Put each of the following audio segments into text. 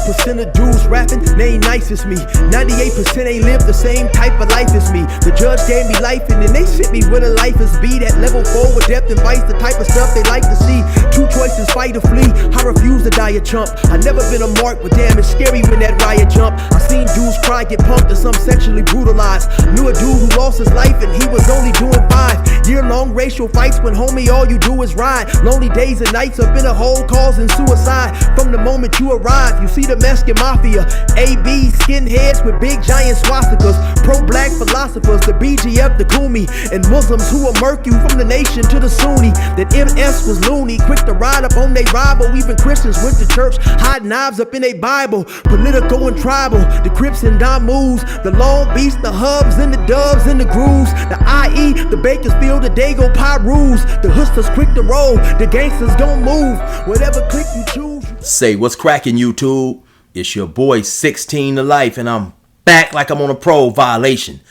1% of dudes rapping, they ain't nice as me. 98% ain't live the same type of life as me. The judge gave me life and then they sent me where the life is be. That level 4 with depth and vice, the type of stuff they like to see. Two choices, fight or flee. I refuse to die a chump. I never been a mark, but damn, it's scary when that riot jump. I seen dudes cry, get pumped, and some sexually brutalized. Knew a dude who lost his life and he was only doing 5 year-long racial fights when homie all you do is ride. Lonely days and nights up in a hole causing suicide. From the moment you arrive, you see the Mexican mafia, AB skinheads with big giant swastikas, pro-black philosophers, the BGF, the Kumi, and Muslims who will murk you from the nation to the Sunni. That MS was loony, quick to ride up on they rival. Even Christians went to church, hide knives up in a Bible. Political and tribal, the Crips and Damus, the Long Beach, the Hubs and the Dubs and the Grooves, the IE, the Bakersfield, the Dago Pyrus, the Hustlers quick to roll, the gangsters gon' move, whatever click you choose. Say what's cracking, YouTube? It's your boy 16 to life, and I'm back like I'm on a pro violation.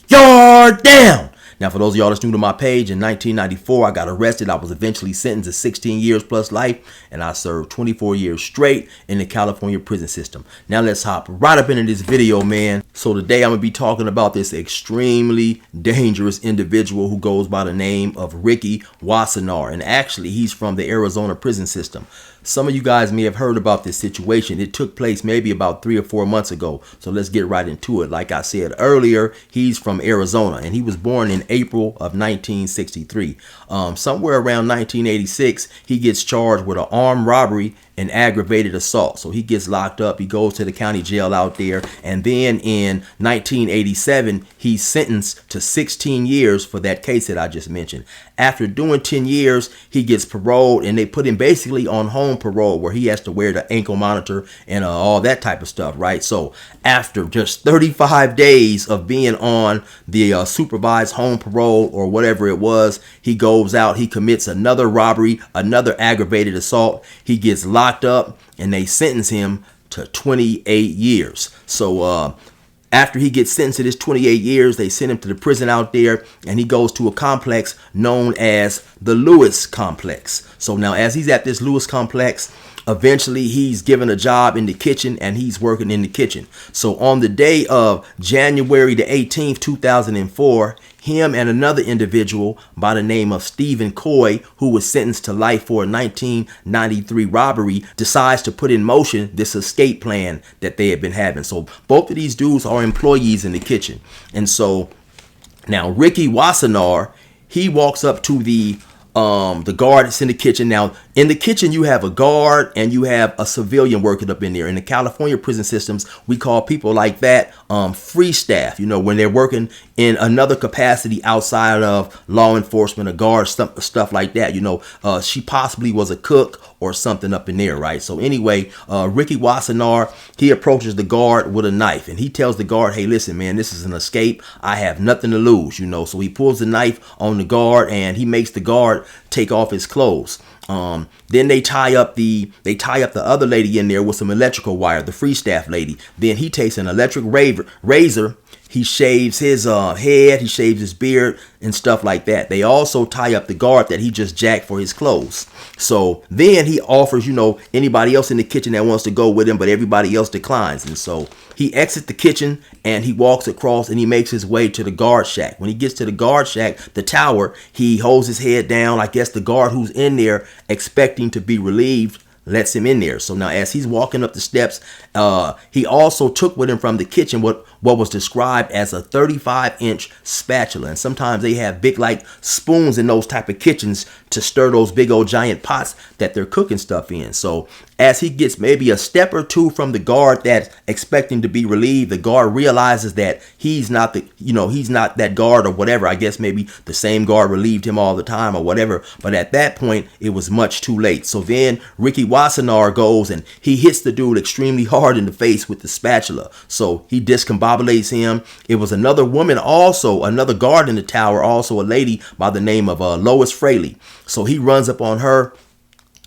Yard down! Now, for those of y'all that's new to my page, in 1994, I got arrested. I was eventually sentenced to 16 years plus life, and I served 24 years straight in the California prison system. Now, let's hop right up into this video, man. So today, I'm going to be talking about this extremely dangerous individual who goes by the name of Ricky Wasanar, and actually, he's from the Arizona prison system. Some of you guys may have heard about this situation. It took place maybe about 3 or 4 months ago. So let's get right into it. Like I said earlier, he's from Arizona and he was born in April of 1963. Somewhere around 1986, he gets charged with an armed robbery and aggravated assault. So he gets locked up. He goes to the county jail out there. And then in 1987, he's sentenced to 16 years for that case that I just mentioned. After doing 10 years, he gets paroled and they put him basically on home parole where he has to wear the ankle monitor and all that type of stuff, right? So after just 35 days of being on the supervised home parole or whatever it was, he goes out, he commits another robbery, another aggravated assault. He gets locked up and they sentence him to 28 years. So after he gets sentenced to this 28 years, they send him to the prison out there and he goes to a complex known as the Lewis Complex. So now as he's at this Lewis Complex, eventually he's given a job in the kitchen and he's working in the kitchen. So on the day of January the 18th, 2004, him and another individual by the name of Stephen Coy, who was sentenced to life for a 1993 robbery, decides to put in motion this escape plan that they had been having. So both of these dudes are employees in the kitchen. And so now Ricky Wasanar, he walks up to the guard that's in the kitchen. Now in the kitchen you have a guard and you have a civilian working up in there. In the California prison systems, we call people like that free staff, you know, when they're working in another capacity outside of law enforcement, a guard, stuff like that. You know, she possibly was a cook or something up in there, right? So anyway, Ricky Wasanar, he approaches the guard with a knife and he tells the guard, hey, listen, man, this is an escape. I have nothing to lose, you know. So he pulls the knife on the guard and he makes the guard take off his clothes. Then they tie up the other lady in there with some electrical wire, the free staff lady. Then he takes an electric razor. He shaves his head, he shaves his beard and stuff like that. They also tie up the guard that he just jacked for his clothes. So then he offers, you know, anybody else in the kitchen that wants to go with him, but everybody else declines. And so he exits the kitchen and he walks across and he makes his way to the guard shack. When he gets to the guard shack, the tower, he holds his head down. I guess the guard who's in there expecting to be relieved lets him in there. So now as he's walking up the steps, he also took with him from the kitchen what was described as a 35-inch spatula. And sometimes they have big like spoons in those type of kitchens to stir those big old giant pots that they're cooking stuff in. So as he gets maybe a step or two from the guard that's expecting to be relieved, the guard realizes that he's not that guard or whatever. I guess maybe the same guard relieved him all the time or whatever. But at that point, it was much too late. So then Ricky Wasanar goes and he hits the dude extremely hard in the face with the spatula. So he discombobulates him. It was another woman, also another guard in the tower, also a lady by the name of Lois Fraley. So he runs up on her,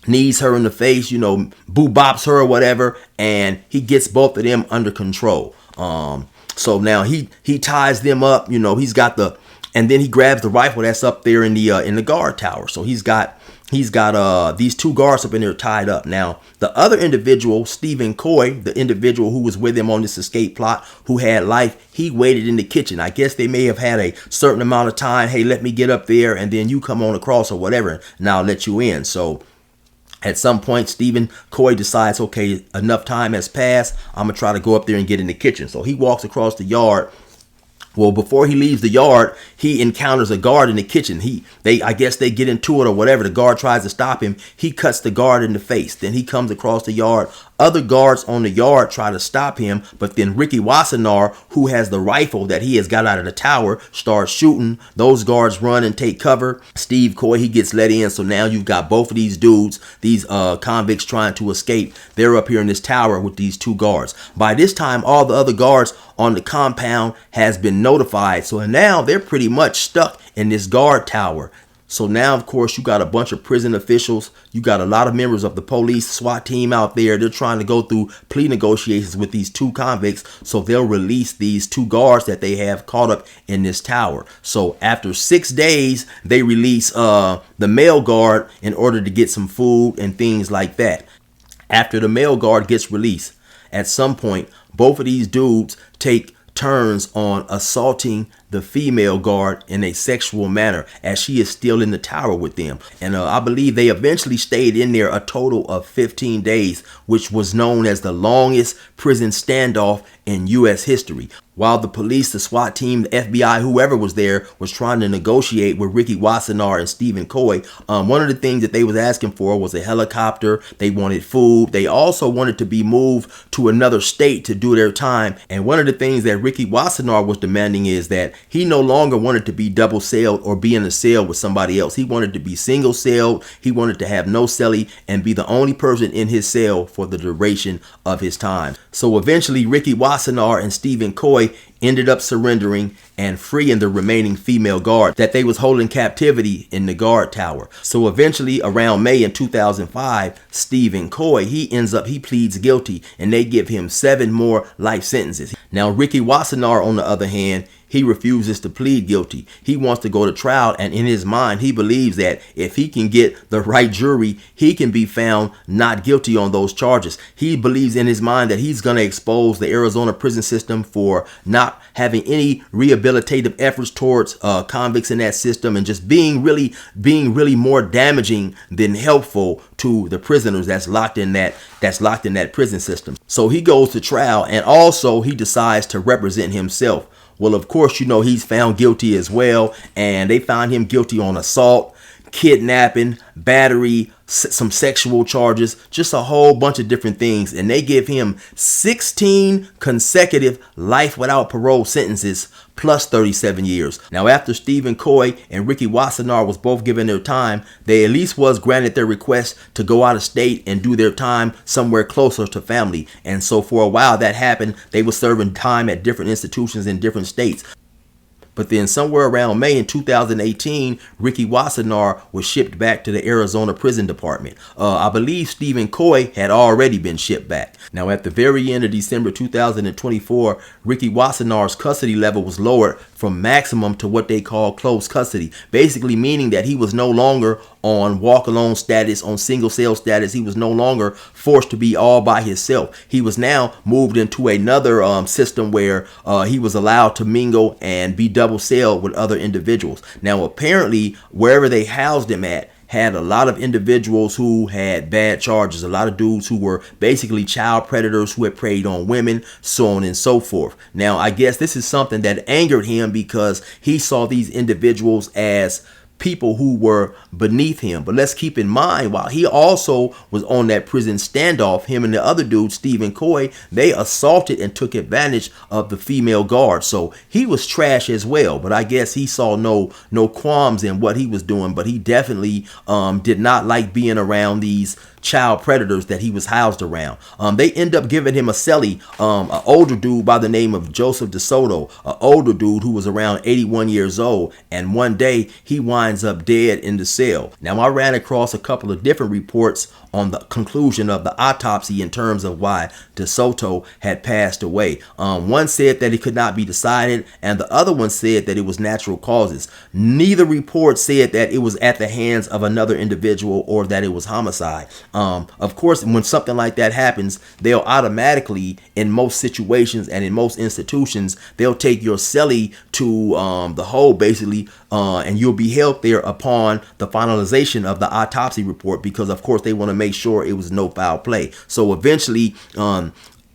knees her in the face, you know, boo-bops her or whatever, and he gets both of them under control. So now he ties them up, you know, he's got the and then he grabs the rifle that's up there in the guard tower. So he's got these two guards up in there tied up. Now, the other individual, Stephen Coy, the individual who was with him on this escape plot, who had life, he waited in the kitchen. I guess they may have had a certain amount of time. Hey, let me get up there and then you come on across or whatever, and I'll let you in. So at some point, Stephen Coy decides, okay, enough time has passed. I'm going to try to go up there and get in the kitchen. So he walks across the yard. Well, before he leaves the yard, he encounters a guard in the kitchen. I guess they get into it or whatever. The guard tries to stop him. He cuts the guard in the face. Then he comes across the yard. Other guards on the yard try to stop him, but then Ricky Wasanar, who has the rifle that he has got out of the tower, starts shooting. Those guards run and take cover. Steve Coy, he gets let in. So now you've got both of these dudes, these convicts trying to escape. They're up here in this tower with these two guards. By this time, all the other guards on the compound has been notified. So now they're pretty much stuck in this guard tower. So now, of course, you got a bunch of prison officials. You got a lot of members of the police SWAT team out there. They're trying to go through plea negotiations with these two convicts. So they'll release these two guards that they have caught up in this tower. So after 6 days, they release the male guard in order to get some food and things like that. After the male guard gets released, at some point, both of these dudes take turns on assaulting the female guard in a sexual manner as she is still in the tower with them. And I believe they eventually stayed in there a total of 15 days, which was known as the longest prison standoff in U.S. history. While the police, the SWAT team, the FBI, whoever was there, was trying to negotiate with Ricky Wasanar and Stephen Coy, one of the things that they was asking for was a helicopter. They wanted food. They also wanted to be moved to another state to do their time. And one of the things that Ricky Wasanar was demanding is that he no longer wanted to be double celled or be in a cell with somebody else. He wanted to be single celled. He wanted to have no cellie and be the only person in his cell for the duration of his time. So eventually Ricky Wasanar and Stephen Coy ended up surrendering and freeing the remaining female guard that they was holding captivity in the guard tower. So eventually around May in 2005, Stephen Coy, he pleads guilty and they give him 7 more life sentences. Now Ricky Wasanar, on the other hand, he refuses to plead guilty. He wants to go to trial, and in his mind, he believes that if he can get the right jury, he can be found not guilty on those charges. He believes in his mind that he's going to expose the Arizona prison system for not having any rehabilitative efforts towards convicts in that system, and just being really more damaging than helpful to the prisoners that's locked in that prison system. So he goes to trial, and also he decides to represent himself. Well, of course, you know, he's found guilty as well, and they found him guilty on assault, kidnapping, battery, some sexual charges, just a whole bunch of different things. And they give him 16 consecutive life without parole sentences plus 37 years. Now, after Stephen Coy and Ricky Wasanar was both given their time, they at least was granted their request to go out of state and do their time somewhere closer to family. And so for a while that happened. They were serving time at different institutions in different states. But then somewhere around May in 2018, Ricky Wasanar was shipped back to the Arizona Prison Department. I believe Stephen Coy had already been shipped back. Now, at the very end of December 2024, Ricky Wasanar's custody level was lowered from maximum to what they call close custody, basically meaning that he was no longer on walk alone status, on single cell status. He was no longer forced to be all by himself. He was now moved into another system where he was allowed to mingle and be double celled with other individuals. Now, apparently, wherever they housed him at had a lot of individuals who had bad charges, a lot of dudes who were basically child predators who had preyed on women, so on and so forth. Now, I guess this is something that angered him because he saw these individuals as people who were beneath him. But let's keep in mind, while he also was on that prison standoff, him and the other dude, Stephen Coy, they assaulted and took advantage of the female guard. So he was trash as well. But I guess he saw no qualms in what he was doing. But he definitely did not like being around these child predators that he was housed around. They end up giving him a cellie, an older dude by the name of Joseph DeSoto, an older dude who was around 81 years old, and one day he winds up dead in the cell. Now, I ran across a couple of different reports on the conclusion of the autopsy in terms of why DeSoto had passed away. One said that it could not be decided, and the other one said that it was natural causes. Neither report said that it was at the hands of another individual or that it was homicide. Of course, when something like that happens, they'll automatically, in most situations and in most institutions, they'll take your cellie to the hole, basically, and you'll be held there upon the finalization of the autopsy report, because of course they want to make sure it was no foul play. So eventually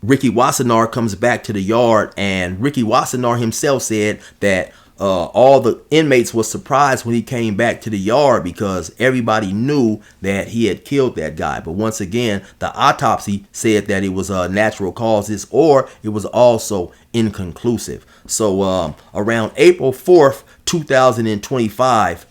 Ricky Wasanar comes back to the yard, and Ricky Wasanar himself said that all the inmates were surprised when he came back to the yard because everybody knew that he had killed that guy. But once again, the autopsy said that it was natural causes, or it was also inconclusive. So around April 4th, 2025,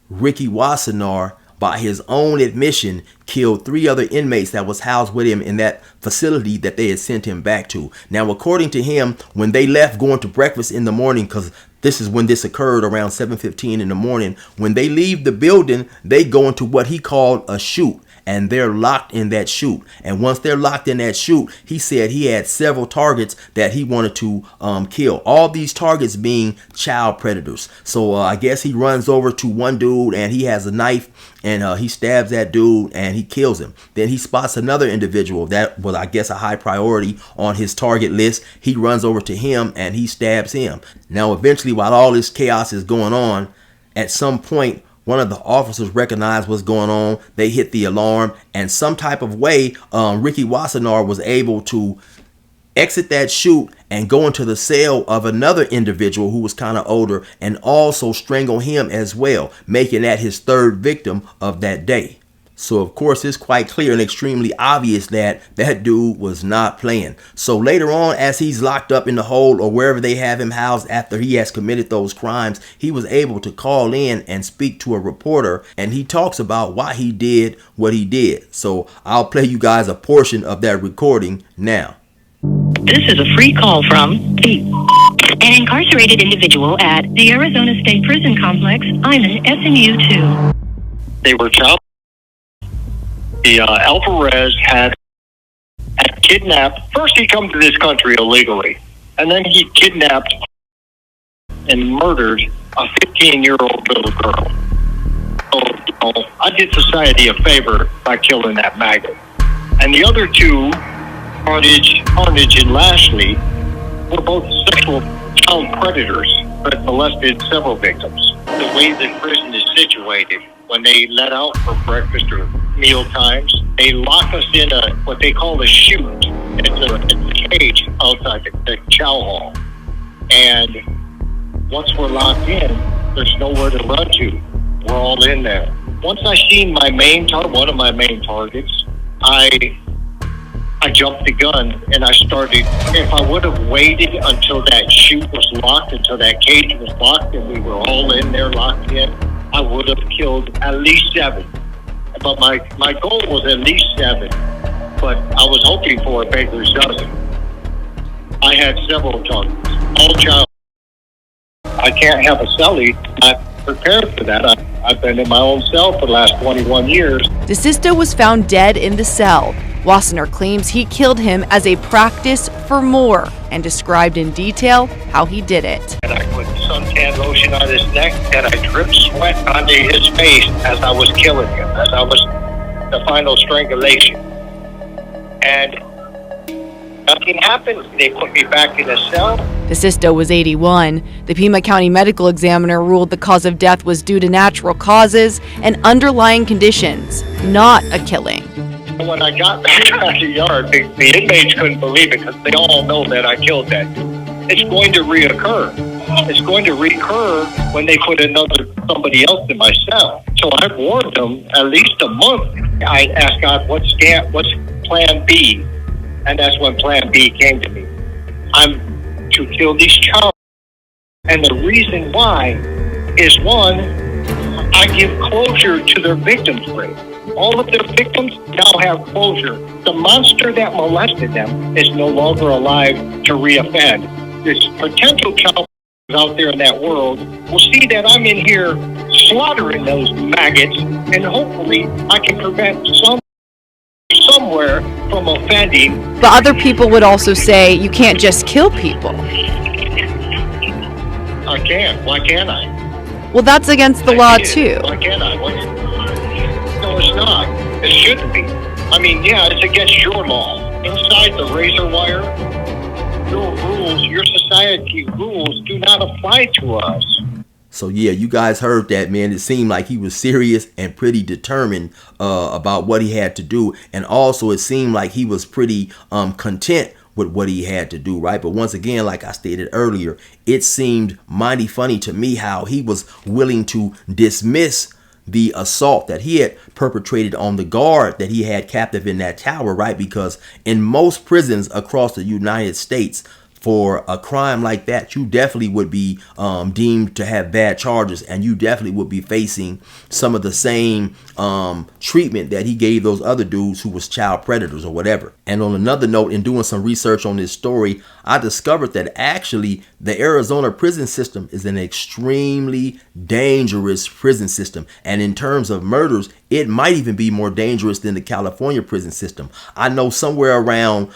Ricky Wasanar, by his own admission, killed 3 other inmates that was housed with him in that facility that they had sent him back to. Now, according to him, when they left going to breakfast in the morning, because this is when this occurred around 7:15 in the morning, when they leave the building, they go into what he called a chute, and they're locked in that chute. And once they're locked in that chute, he said he had several targets that he wanted to kill. All these targets being child predators. So I guess he runs over to one dude and he has a knife, and he stabs that dude and he kills him. Then he spots another individual that was, I guess, a high priority on his target list. He runs over to him and he stabs him. Now, eventually, while all this chaos is going on, at some point, one of the officers recognized what's going on. They hit the alarm, and some type of way, Ricky Wasanar was able to exit that chute and go into the cell of another individual who was kind of older, and also strangle him as well, making that his 3rd victim of that day. So of course it's quite clear and extremely obvious that that dude was not playing. So later on, as he's locked up in the hole or wherever they have him housed after he has committed those crimes, he was able to call in and speak to a reporter, and he talks about why he did what he did. So I'll play you guys a portion of that recording now. This is a free call from an incarcerated individual at the Arizona State Prison Complex. I'm in SMU 2. They were child. The Alvarez had kidnapped. First, he come to this country illegally, and then he kidnapped and murdered a 15-year-old little girl. So, I did society a favor by killing that maggot. And the other 2, Carnage and Lashley, were both sexual child predators that molested several victims. The way the prison is situated, when they let out for breakfast or meal times, they lock us in what they call a chute. It's a cage outside the chow hall. And once we're locked in, there's nowhere to run to. We're all in there. Once I seen one of my main targets, I jumped the gun and I started. If I would have waited until that chute was locked, until that cage was locked and we were all in there locked in, I would have killed at least 7. But my goal was at least 7. But I was hoping for a baker's dozen. I had several targets, all child. I can't have a cellie. I'm prepared for that. I've been in my own cell for the last 21 years. DeSisto was found dead in the cell. Wasanar claims he killed him as a practice for more and described in detail how he did it. And I put suntan lotion on his neck and I dripped sweat onto his face as I was killing him, as I was the final strangulation. And nothing happened. They put me back in the cell. DeSisto was 81. The Pima County medical examiner ruled the cause of death was due to natural causes and underlying conditions, not a killing. When I got back out of the yard, the inmates couldn't believe it because they all know that I killed that dude. It's going to reoccur. It's going to recur when they put somebody else in my cell. So I warned them at least a month. I asked God, what's plan B? And that's when plan B came to me. I'm to kill these child. And the reason why is, one, I give closure to their victims' grave. All of their victims now have closure. The monster that molested them is no longer alive to reoffend. This potential child out there in that world will see that I'm in here slaughtering those maggots, and hopefully I can prevent somewhere from offending. But other people would also say you can't just kill people. I can. Why can't I? Well, that's against the law too. Why can't I? No, it's not. It shouldn't be. I mean, yeah, it's against your law. Inside the razor wire, your rules, your society rules do not apply to us. So yeah, you guys heard that, man. It seemed like he was serious and pretty determined about what he had to do. And also it seemed like he was pretty content with what he had to do, right? But once again, like I stated earlier, it seemed mighty funny to me how he was willing to dismiss the assault that he had perpetrated on the guard that he had captive in that tower, right? Because in most prisons across the United States, for a crime like that, you definitely would be deemed to have bad charges, and you definitely would be facing some of the same treatment that he gave those other dudes who was child predators or whatever. And on another note, in doing some research on this story, I discovered that actually the Arizona prison system is an extremely dangerous prison system. And in terms of murders, it might even be more dangerous than the California prison system. I know somewhere around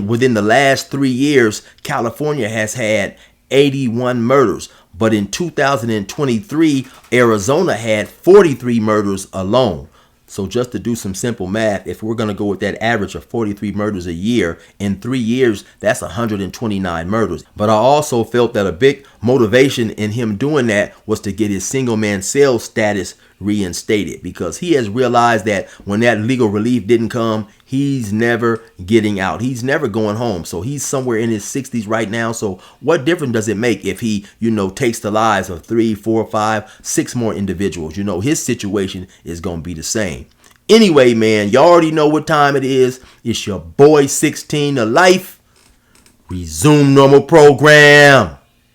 within the last 3 years, California has had 81 murders. But in 2023, Arizona had 43 murders alone. So just to do some simple math, if we're going to go with that average of 43 murders a year, in 3 years, that's 129 murders. But I also felt that a big motivation in him doing that was to get his single man cell status reinstated, because he has realized that when that legal relief didn't come, he's never getting out. He's never going home. So he's somewhere in his 60s right now. So what difference does it make if he, takes the lives of 3, 4, 5, 6 more individuals? His situation is going to be the same. Anyway, man, you already know what time it is. It's your boy 16 to life. Resume normal program.